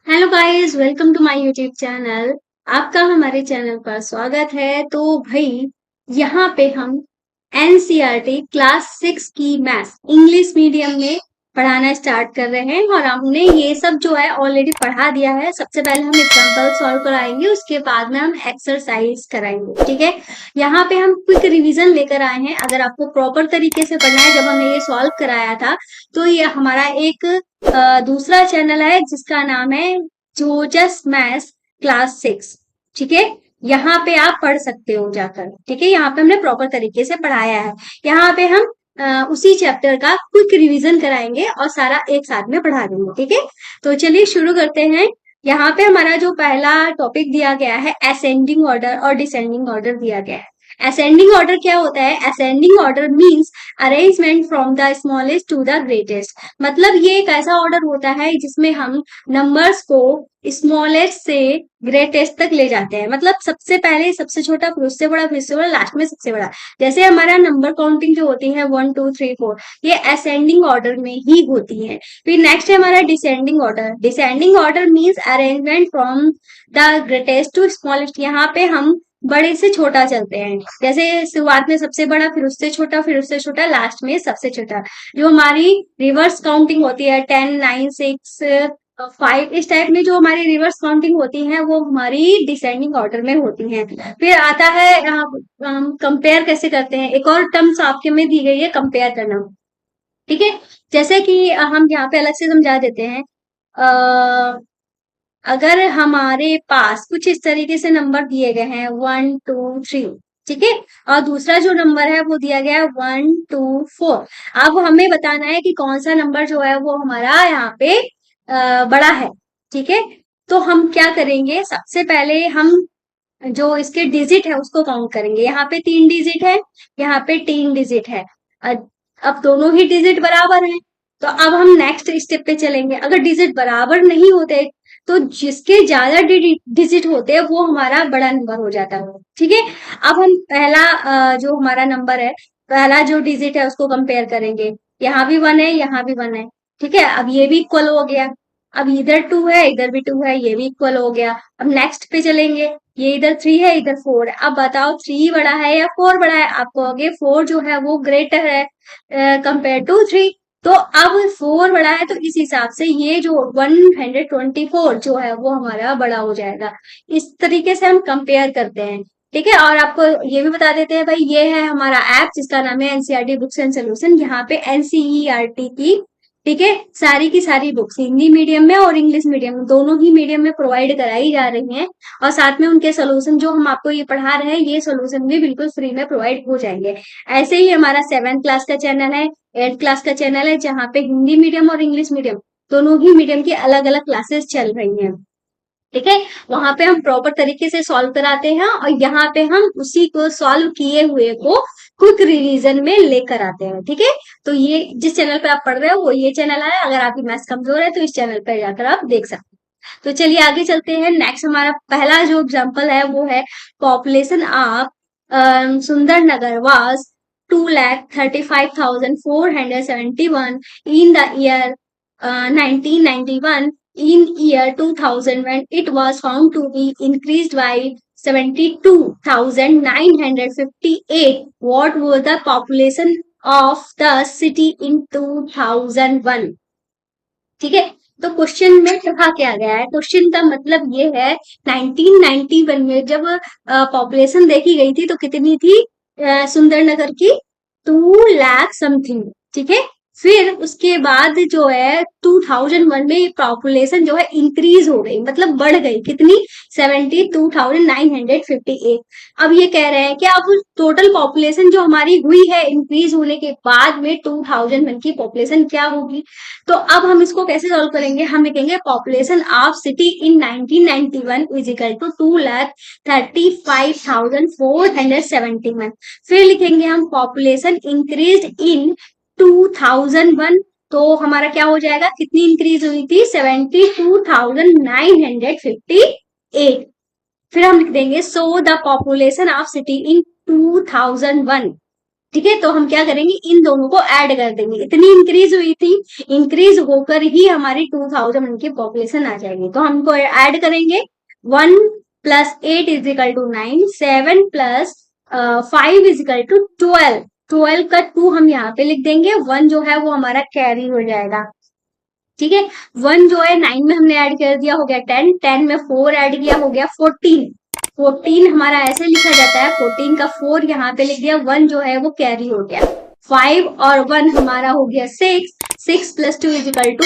Hello guys, welcome to my YouTube channel. आपका हमारे channel पर स्वागत है। तो भाई, यहाँ पे हम एनसीईआरटी क्लास 6 की मैथ्स इंग्लिश मीडियम में पढ़ाना स्टार्ट कर रहे हैं और हमने ये सब जो है ऑलरेडी पढ़ा दिया है। सबसे पहले हम एग्जांपल सॉल्व कराएंगे, उसके बाद में हम एक्सरसाइज कराएंगे। ठीक है, यहाँ पे हम क्विक रिवीजन लेकर आए हैं। अगर आपको प्रॉपर तरीके से पढ़ना है, जब हमने ये सॉल्व कराया था तो ये हमारा एक दूसरा चैनल है जिसका नाम है जोजस मैथ्स क्लास 6। ठीक है, यहाँ पे आप पढ़ सकते हो जाकर। ठीक है, यहाँ पे हमने प्रॉपर तरीके से पढ़ाया है। यहाँ पे हम उसी चैप्टर का क्विक रिवीजन कराएंगे और सारा एक साथ में पढ़ा देंगे। ठीक है, तो चलिए शुरू करते हैं। यहाँ पे हमारा जो पहला टॉपिक दिया गया है, असेंडिंग ऑर्डर और डिसेंडिंग ऑर्डर दिया गया है। असेंडिंग ऑर्डर क्या होता है? Ascending order means arrangement from the smallest to the greatest. मतलब ये एक ऐसा ऑर्डर होता है जिसमें हम नंबर्स को स्मॉलेस्ट से ग्रेटेस्ट तक ले जाते हैं। मतलब सबसे पहले सबसे छोटा, फिर उससे बड़ा, फिर उससे बड़ा, लास्ट में सबसे बड़ा। जैसे हमारा नंबर काउंटिंग जो होती है 1 2 3 4, ये असेंडिंग ऑर्डर में ही होती है। फिर नेक्स्ट है हमारा descending order. Descending order means arrangement from the greatest to smallest. यहाँ पे हम बड़े से छोटा चलते हैं। जैसे शुरुआत में सबसे बड़ा, फिर उससे छोटा, फिर उससे छोटा, लास्ट में सबसे छोटा। जो हमारी रिवर्स काउंटिंग होती है 10 9 6 5, इस टाइप में जो हमारी रिवर्स काउंटिंग होती है वो हमारी डिसेंडिंग ऑर्डर में होती है। फिर आता है हम कंपेयर कैसे करते हैं। एक और टर्म्स आपके में दी गई है, कंपेयर करना। ठीक है, जैसे कि हम यहाँ पे अलग से समझा देते हैं। अगर हमारे पास कुछ इस तरीके से नंबर दिए गए हैं 1 2 3, ठीक है, और दूसरा जो नंबर है वो दिया गया है 1 2 4। अब हमें बताना है कि कौन सा नंबर जो है वो हमारा यहाँ पे बड़ा है। ठीक है, तो हम क्या करेंगे, सबसे पहले हम जो इसके डिजिट है उसको काउंट करेंगे। यहाँ पे 3 डिजिट है, यहाँ पे 3 डिजिट है। अब दोनों ही डिजिट बराबर हैं, तो अब हम नेक्स्ट स्टेप पे चलेंगे। अगर डिजिट बराबर नहीं होते तो जिसके ज्यादा डिजिट होते हैं वो हमारा बड़ा नंबर हो जाता है। ठीक है, अब हम पहला जो हमारा नंबर है, पहला जो डिजिट है उसको कंपेयर करेंगे। यहाँ भी 1 है, यहाँ भी 1 है। ठीक है, अब ये भी इक्वल हो गया। अब इधर 2 है, इधर भी 2 है, ये भी इक्वल हो गया। अब नेक्स्ट पे चलेंगे। ये इधर 3 है, इधर 4 है। अब बताओ 3 बड़ा है या 4 बड़ा है? आप कहोगे 4 जो है वो ग्रेटर है कंपेयर टू 3। तो अब 4 बड़ा है, तो इस हिसाब से ये जो 124 जो है वो हमारा बड़ा हो जाएगा। इस तरीके से हम कंपेयर करते हैं। ठीक है, और आपको ये भी बता देते हैं भाई, ये है हमारा ऐप जिसका नाम है एनसीईआरटी बुक्स एंड सोल्यूशन। यहाँ पे एनसीईआरटी की, ठीक है, सारी की सारी बुक्स हिंदी मीडियम में और इंग्लिश मीडियम में, दोनों ही मीडियम में प्रोवाइड कराई जा रही हैं। और साथ में उनके सोल्यूशन जो हम आपको ये पढ़ा रहे हैं, ये सोल्यूशन भी बिल्कुल फ्री में प्रोवाइड हो जाएंगे। ऐसे ही हमारा 7th क्लास का चैनल है, 8th क्लास का चैनल है, जहाँ पे हिंदी मीडियम और इंग्लिश मीडियम दोनों ही मीडियम की अलग अलग क्लासेस चल रही हैं। ठीक है, वहां पे हम प्रॉपर तरीके से सॉल्व कराते हैं और यहाँ पे हम उसी को सॉल्व किए हुए को क्विक रिवीजन में लेकर आते हैं। ठीक है, तो ये जिस चैनल पे आप पढ़ रहे हो वो ये चैनल है। अगर आपकी मैथ्स कमजोर है तो इस चैनल पर जाकर आप देख सकते हैं। तो चलिए आगे चलते हैं। नेक्स्ट हमारा पहला जो एग्जांपल है वो है population of Sundar Nagar was 2,35,471 in the year 1991. In year 2000, when it was found to be increased by 72,958, what was the population of the city in 2001? ठीक है, तो क्वेश्चन में कहा क्या गया है, क्वेश्चन का मतलब ये है 1991 में जब पॉपुलेशन देखी गई थी तो कितनी थी सुंदरनगर की? 2 लाख समथिंग। ठीक है, फिर उसके बाद जो है 2001 में पॉपुलेशन जो है इंक्रीज हो गई, मतलब बढ़ गई कितनी? 72,958। अब ये कह रहे हैं कि अब टोटल पॉपुलेशन जो हमारी हुई है इंक्रीज होने के बाद में 2001 की पॉपुलेशन क्या होगी। तो अब हम इसको कैसे सॉल्व करेंगे? हम लिखेंगे population of city in 1991 is equal to 2,35,471। फिर लिखेंगे हम पॉपुलेशन इंक्रीज इन 2001, तो हमारा क्या हो जाएगा, कितनी इंक्रीज हुई थी? 72,958। फिर हम लिख देंगे so the population of city इन 2001 ठीक है, तो हम क्या करेंगे, इन दोनों को ऐड कर देंगे। इतनी इंक्रीज हुई थी, इंक्रीज होकर ही हमारी 2000 की पॉपुलेशन आ जाएगी। तो हम इनको ऐड करेंगे। 1 + 8 = 9, 7 + 5 = 12। 12 का 2 हम यहाँ पे लिख देंगे, 1 जो है वो हमारा कैरी हो जाएगा। ठीक है, 1 जो है 9 में हमने ऐड कर दिया, हो गया 10, 10 में 4 ऐड किया, हो गया 14। 14 हमारा ऐसे लिखा जाता है, 14 का 4 यहाँ पे लिख दिया, 1 जो है वो कैरी हो गया। 5 और 1 हमारा हो गया 6, 6 + 2 = 8,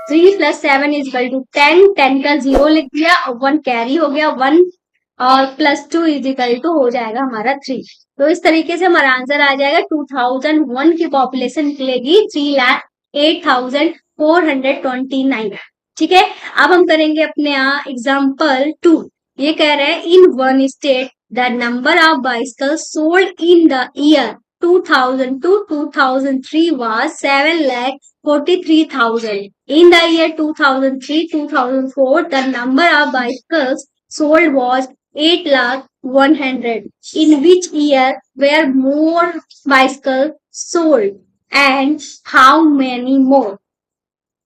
3 + 7 = 10, 10 का 0 लिख दिया, 1 कैरी हो गया, 1 और +2 = हो जाएगा हमारा 3। तो इस तरीके से हमारा आंसर आ जाएगा, 2001 की पॉपुलेशन निकलेगी 3,08,429। ठीक है, अब हम करेंगे अपने यहाँ एग्जाम्पल 2। ये कह रहे हैं, in one state the number of bicycles sold in the year 2000 to 2003 was 7,43,000. In the year 2003-2004, the number of bicycles sold was 8,100,000. In which year were more bicycles sold and how many more?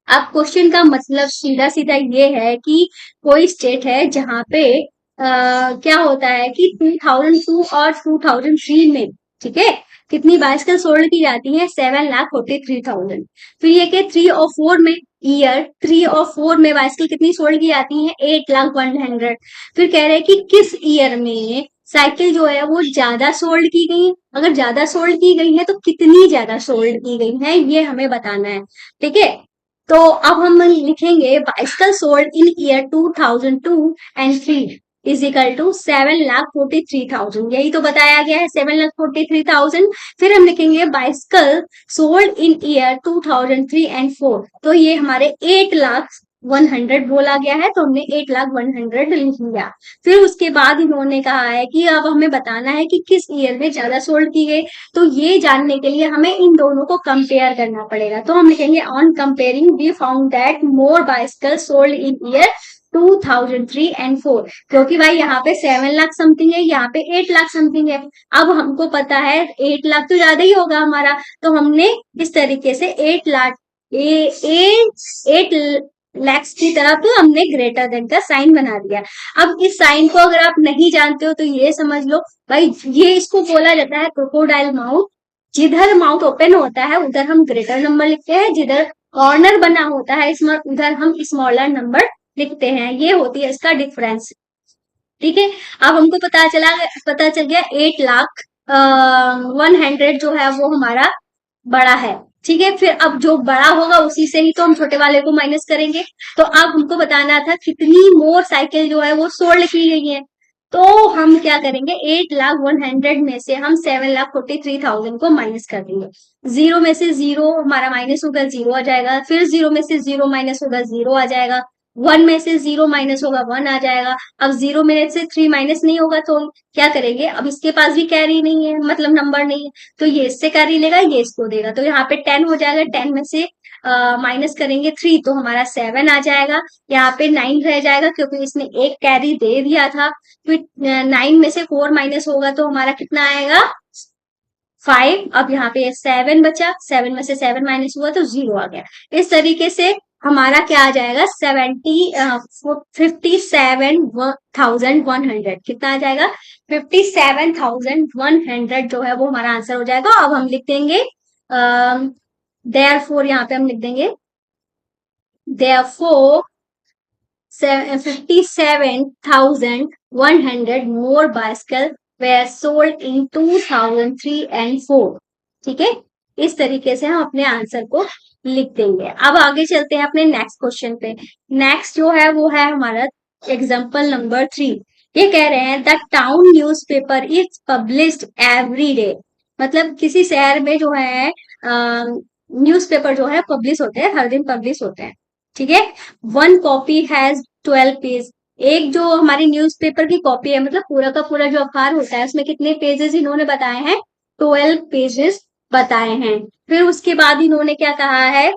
अब question का मतलब सीधा सीधा ये है कि कोई state है जहां पे क्या होता है कि 2002 और 2003 में, ठीक है, कितनी बाइसिकल सोल्ड की जाती है, 7,43,000। फिर ये कि 3 और 4 में, ईयर 3 और 4 में बाइसिकल कितनी सोल्ड की जाती है, 8,100,000। फिर कह रहे हैं कि किस ईयर में साइकिल जो है वो ज्यादा सोल्ड की गई है, अगर ज्यादा सोल्ड की गई है तो कितनी ज्यादा सोल्ड की गई है, ये हमें बताना है। ठीक है, तो अब हम लिखेंगे bicycle sold in year 2002 and 3 = 7,43,000। यही तो बताया गया है, 7,43,000। फिर हम लिखेंगे bicycle sold in year 2003 and 4, तो ये हमारे 8,100,000 बोला गया है, तो हमने 8,100,000 लिख लिया। फिर उसके बाद इन्होंने कहा है कि अब हमें बताना है कि किस ईयर में ज्यादा सोल्ड की गई, तो ये जानने के लिए हमें इन दोनों को कंपेयर करना पड़ेगा। तो हम लिखेंगे, on comparing we found that more bicycle sold in year 2003 and 4, क्योंकि भाई यहाँ पे 7 लाख समथिंग है, यहाँ पे 8 लाख समथिंग है। अब हमको पता है 8 लाख तो ज्यादा ही होगा हमारा, तो हमने इस तरीके से 8 लाख 8 लैक्स की तरफ हमने ग्रेटर देन का साइन बना दिया। अब इस साइन को अगर आप नहीं जानते हो तो ये समझ लो भाई, ये इसको बोला जाता है क्रोकोडाइल माउथ। जिधर माउथ ओपन होता है उधर हम ग्रेटर नंबर लिखते हैं, जिधर कॉर्नर बना होता है इसमें उधर हम स्मॉलर नंबर लिखते हैं। ये होती है इसका डिफरेंस। ठीक है, अब हमको पता चल गया 8,100,000 जो है वो हमारा बड़ा है। ठीक है, फिर अब जो बड़ा होगा उसी से ही तो हम छोटे वाले को माइनस करेंगे। तो अब हमको बताना था कितनी मोर साइकिल जो है वो सोल्ड की गई है, तो हम क्या करेंगे, 8,100,000 में से हम 7,43,000 को माइनस कर देंगे। 0 में से 0 हमारा माइनस होगा, 0 आ जाएगा। फिर 0 में से 0 माइनस होगा, 0 आ जाएगा। 1 में से 0 माइनस होगा, 1 आ जाएगा। अब 0 में से 3 माइनस नहीं होगा तो हम क्या करेंगे, अब इसके पास भी कैरी नहीं है, मतलब नंबर नहीं है, तो ये इससे कैरी लेगा, ये इसको देगा, तो यहाँ पे 10 हो जाएगा। 10 में से माइनस करेंगे 3 तो हमारा 7 आ जाएगा। यहाँ पे 9 रह जाएगा क्योंकि इसने एक कैरी दे दिया था। फिर 9 में से 4 माइनस होगा तो हमारा कितना आएगा, 5। अब यहाँ पे 7 बचा, 7 में से 7 माइनस हुआ तो 0 आ गया। इस तरीके से हमारा क्या आ जाएगा, 57,100 कितना आ जाएगा, 57,100 जो है वो हमारा आंसर हो जाएगा। अब हम लिख देंगे देयरफॉर, यहाँ पे हम लिख देंगे therefore 57,100 more bicycle were sold in 2003 and 4। ठीक है, इस तरीके से हम अपने आंसर को लिख देंगे। अब आगे चलते हैं अपने नेक्स्ट क्वेश्चन पे। नेक्स्ट जो है वो है हमारा एग्जाम्पल नंबर 3। ये कह रहे हैं the town newspaper is published every day, मतलब किसी शहर में जो है न्यूज़पेपर जो है पब्लिश होते हैं, हर दिन पब्लिश होते हैं। ठीक है, 1 कॉपी हैज 12 पेज, एक जो हमारी न्यूज़पेपर की कॉपी है, मतलब पूरा का पूरा जो अखबार होता है उसमें कितने पेजेस इन्होंने बताए हैं, 12 पेजेस बताए हैं। फिर उसके बाद इन्होंने क्या कहा है,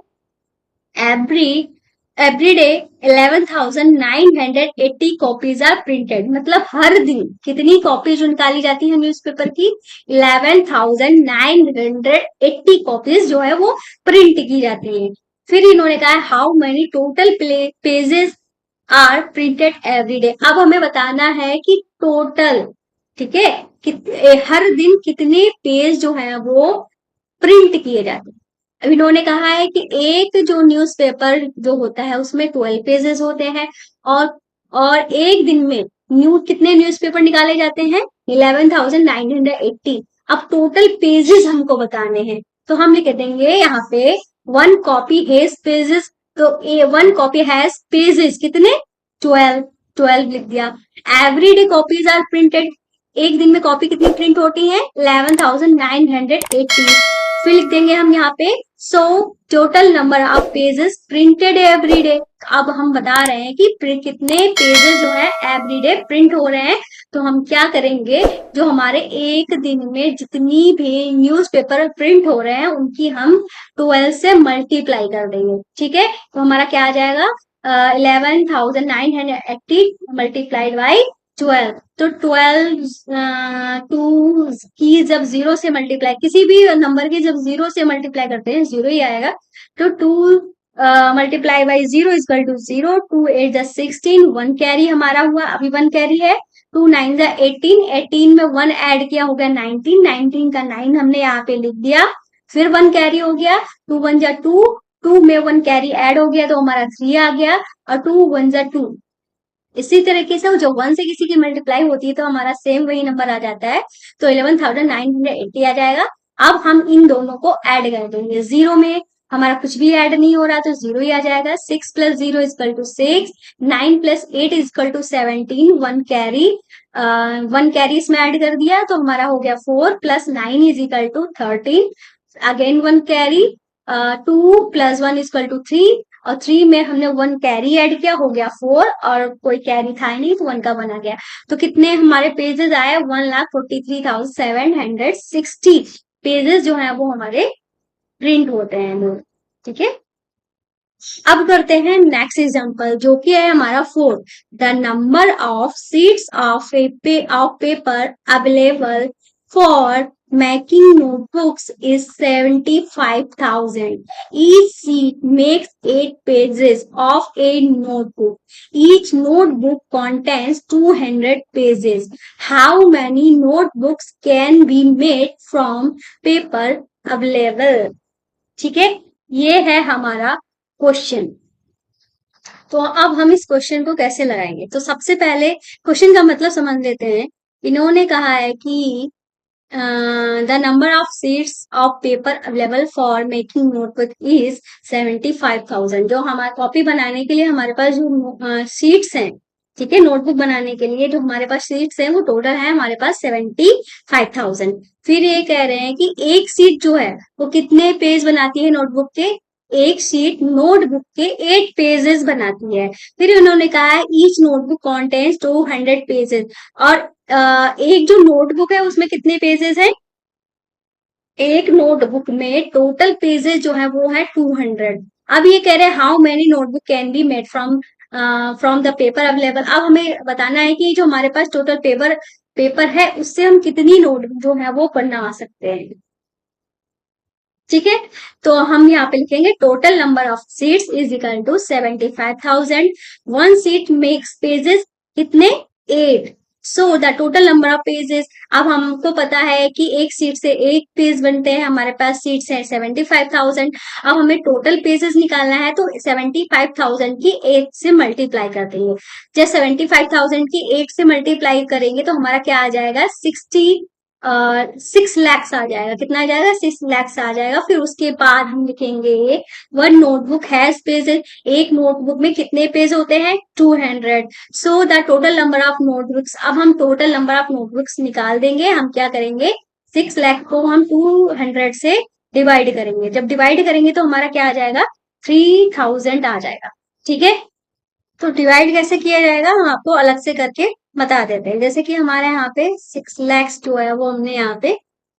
every every day 11,980 copies are printed, मतलब हर दिन कितनी कॉपीज निकाली जाती है न्यूज़पेपर की? 11,980 कॉपीज जो है वो प्रिंट की जाती है। फिर इन्होंने कहा how many total pages are printed every day. अब हमें बताना है कि टोटल, ठीक है, हर दिन कितने पेज जो है वो प्रिंट किए जाते हैं। अब इन्होंने कहा है कि एक जो न्यूज़पेपर जो होता है उसमें 12 पेजेस होते हैं, और और एक दिन में कितने न्यूज़पेपर निकाले जाते हैं? 11,980। अब टोटल पेजेस हमको बताने हैं, तो हम लिख देंगे यहाँ पे वन कॉपी हैज पेजेस। तो वन कॉपी हैज पेजेस कितने? 12। 12 लिख दिया। Every day copies are printed, एक दिन में कॉपी कितनी प्रिंट होती है? 11,980। फिर लिख देंगे हम यहाँ पे so total number of pages printed every day. अब हम बता रहे हैं कि कितने पेजेस जो है एवरी डे प्रिंट हो रहे हैं, तो हम क्या करेंगे, जो हमारे एक दिन में जितनी भी न्यूज़पेपर प्रिंट हो रहे हैं उनकी हम 12 से मल्टीप्लाई कर देंगे। ठीक है, तो हमारा क्या आ जाएगा? 11,980 मल्टीप्लाइड बाई 12। तो 12 टू की जब जीरो से मल्टीप्लाई, किसी भी नंबर की जब जीरो से मल्टीप्लाई करते हैं जीरो ही आएगा। तो 2 multiply by zero is equal to zero. 2 8 जा 16, 1 कैरी हमारा हुआ, अभी 1 कैरी है। 2 9 जा 18, 18 में 1 ऐड किया हो गया 19, 19 का 9 हमने यहाँ पे लिख दिया। फिर 1 कैरी हो गया, 2 1 जा 2, 2 में 1 कैरी ऐड हो गया तो हमारा 3 आ गया, और 2 1 जा 2। इसी तरीके से जो 1 से किसी की मल्टीप्लाई होती है तो हमारा सेम वही नंबर आ जाता है, तो 11,980 आ जाएगा। अब हम इन दोनों को ऐड कर देंगे, जीरो में हमारा कुछ भी ऐड नहीं हो रहा तो जीरो ही आ जाएगा। 6 plus zero is equal to 6, 9 plus 8 is equal to 17, 1 carry, 1 carry इसमें ऐड कर दिया तो हमारा हो गया 4 plus 9 is equal to 13, again 1 carry, 2 plus 1 is equal to 3, और 3 में हमने 1 कैरी ऐड किया हो गया 4, और कोई कैरी था ही नहीं तो 1 का 1 आ गया। तो कितने हमारे पेजेस आए? 1,43,760 पेजेस जो है वो हमारे प्रिंट होते हैं लोग। ठीक है, अब करते हैं नेक्स्ट एग्जांपल जो कि है हमारा 4। The number of seats of paper available for making notebooks is 75,000. Each sheet makes 8 pages of a notebook. Each notebook contains 200 pages. How many notebooks can be made from paper available? ठीक है, ये है हमारा question. तो अब हम इस question को कैसे लगाएंगे, तो सबसे पहले क्वेश्चन का मतलब समझ लेते हैं। इन्होंने कहा है कि the number of sheets of paper available for making notebook is 75,000। जो हमारे कॉपी बनाने के लिए हमारे पास जो शीट्स हैं, ठीक है, नोटबुक बनाने के लिए जो हमारे पास शीट्स हैं वो टोटल है हमारे पास 75,000। फिर ये कह रहे हैं कि एक शीट जो है वो कितने पेज बनाती है नोटबुक के? एक शीट नोटबुक के 8 पेजेस बनाती है। फिर उन्होंने कहा है ईच नोटबुक कॉन्टेन्स 200 पेजेस, और एक जो नोटबुक है उसमें कितने पेजेस हैं? एक नोटबुक में टोटल पेजेस जो है वो है 200। अब ये कह रहे हैं how many notebook can be made from the paper available. अब हमें बताना है कि जो हमारे पास टोटल पेपर है उससे हम कितनी नोटबुक जो है वो बना सकते हैं। ठीक है, तो हम यहाँ पे लिखेंगे total number of seats is equal to 75,000। One seat makes pages कितने? 8। So the total number of pages, अब हमको पता है कि एक सीट से एक पेज बनते हैं, हमारे पास सीट्स है 75,000। अब हमें टोटल पेजेस निकालना है तो 75,000 की 8 से मल्टीप्लाई कर देंगे। जब 75,000 की 8 से मल्टीप्लाई करेंगे तो हमारा क्या आ जाएगा? 6 लैक्स आ जाएगा। कितना आ जाएगा? 6 लैक्स आ जाएगा। फिर उसके बाद हम लिखेंगे वन नोटबुक हैज पेजेस, एक नोटबुक में कितने पेज होते हैं? 200। सो the total number of notebooks, अब हम टोटल नंबर ऑफ नोटबुक्स निकाल देंगे। हम क्या करेंगे? 6 लाख को हम 200 से डिवाइड करेंगे। जब डिवाइड करेंगे तो हमारा क्या आ जाएगा? 3000 आ जाएगा। ठीक है, तो डिवाइड कैसे किया जाएगा हम आपको अलग से करके बता देते हैं। जैसे कि हमारे यहाँ पे 6 लैक्स जो है वो हमने यहाँ पे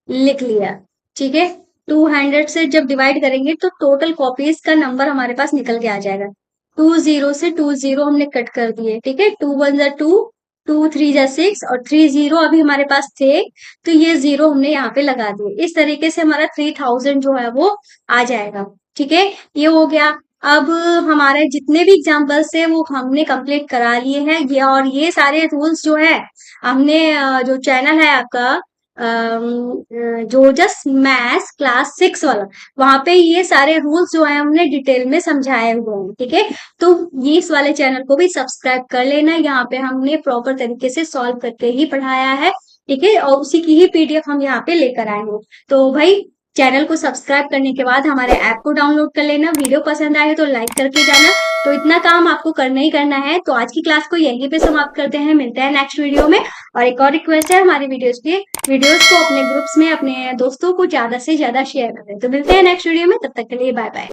लिख लिया। ठीक है, 200 से जब डिवाइड करेंगे तो टोटल कॉपीज का नंबर हमारे पास निकल के आ जाएगा। 20 से 20 हमने कट कर दिए, ठीक है। 2 1 जा 2, 2 3 जा 6 और 3 0 अभी हमारे पास थे, तो ये 0 हमने यहाँ पे लगा दिए। इस तरीके से हमारा 3000 जो है वो आ जाएगा, ठीक है। ये हो गया। अब हमारे जितने भी एग्जाम्पल्स है वो हमने कंप्लीट करा लिए हैं, ये और ये सारे रूल्स जो है हमने जो चैनल है आपका जो जस्ट मैथ्स क्लास 6 वाला, वहां पे ये सारे रूल्स जो है हमने डिटेल में समझाए हुए हैं, ठीक है। तो ये इस वाले चैनल को भी सब्सक्राइब कर लेना, यहाँ पे हमने प्रॉपर तरीके से सॉल्व करके ही पढ़ाया है, ठीक है। और उसी की ही पीडीएफ हम यहाँ पे लेकर आए हैं। तो भाई चैनल को सब्सक्राइब करने के बाद हमारे ऐप को डाउनलोड कर लेना, वीडियो पसंद आए तो लाइक करके जाना। तो इतना काम आपको करना ही करना है। तो आज की क्लास को यहीं पे समाप्त करते हैं, मिलते हैं नेक्स्ट वीडियो में। और एक और रिक्वेस्ट है, हमारी वीडियोस को अपने ग्रुप्स में अपने दोस्तों को ज्यादा से ज्यादा शेयर करें। तो मिलते हैं नेक्स्ट वीडियो में, तब तक के लिए बाय बाय।